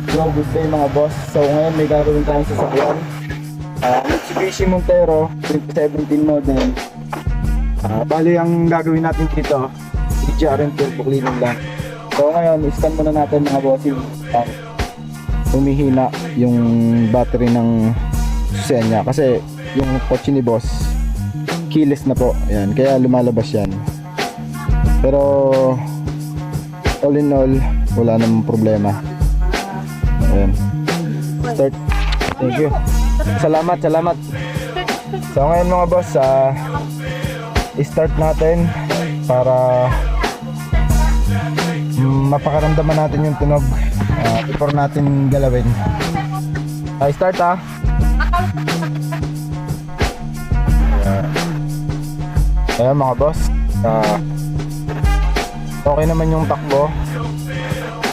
Yo, good day mga boss. So ngayon may gagawin tayong sasakyan. Mitsubishi Montero 2017 model. Bali ang gagawin natin dito, EGR and turbo cleaning lang. So ngayon, scan muna natin mga bossing. Humihina yung battery ng susiyan niya kasi yung kotse ni boss keyless na po. Ayan, kaya lumalabas yan. Pero all in all, wala namang problema. Ayan. Start. Thank you. Salamat. So ngayon mga boss, i-start natin para mapakaramdaman natin yung tunog before natin galawin. Start Ayan mga boss, okay naman yung takbo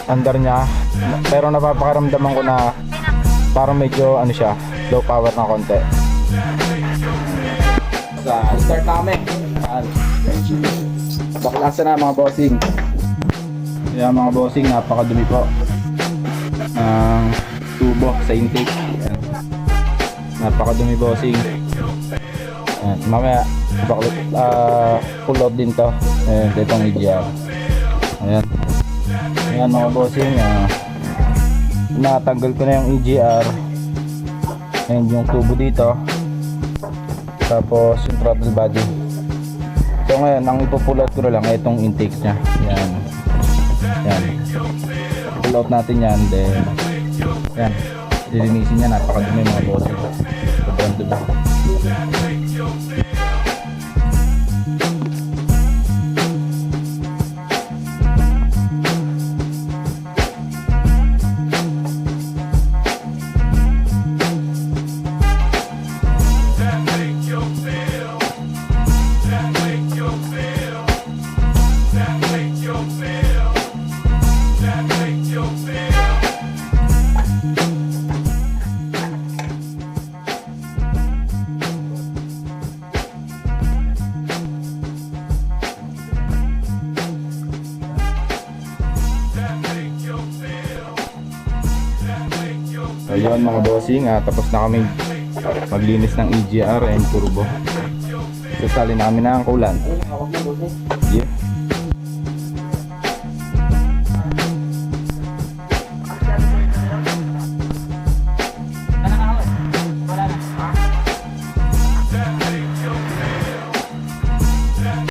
under nya, pero napapakaramdaman ko na parang medyo ano siya, low power na konti. Start namin. Baklasa na mga bossing. Ayan mga bossing, napakadumi po ang tubo sa intake. Ayan. Napakadumi bossing. Ayan. Mamaya full load din to. Ayan, itong EGR. Ayan. Ayan mga bossing, natanggal ko na yung EGR and yung tubo dito, tapos yung throttle body. So ngayon, ang ipo-pull out ko na lang itong intake nya. Ayan. Ayan. Pull out natin yan, then ayan, lilinisin niya. Napakadumi mga bossing. Sobrang dumi. So yun mga bossing, tapos na kami maglinis ng EGR and turbo. Sasali namin na ang kulan. Yeah.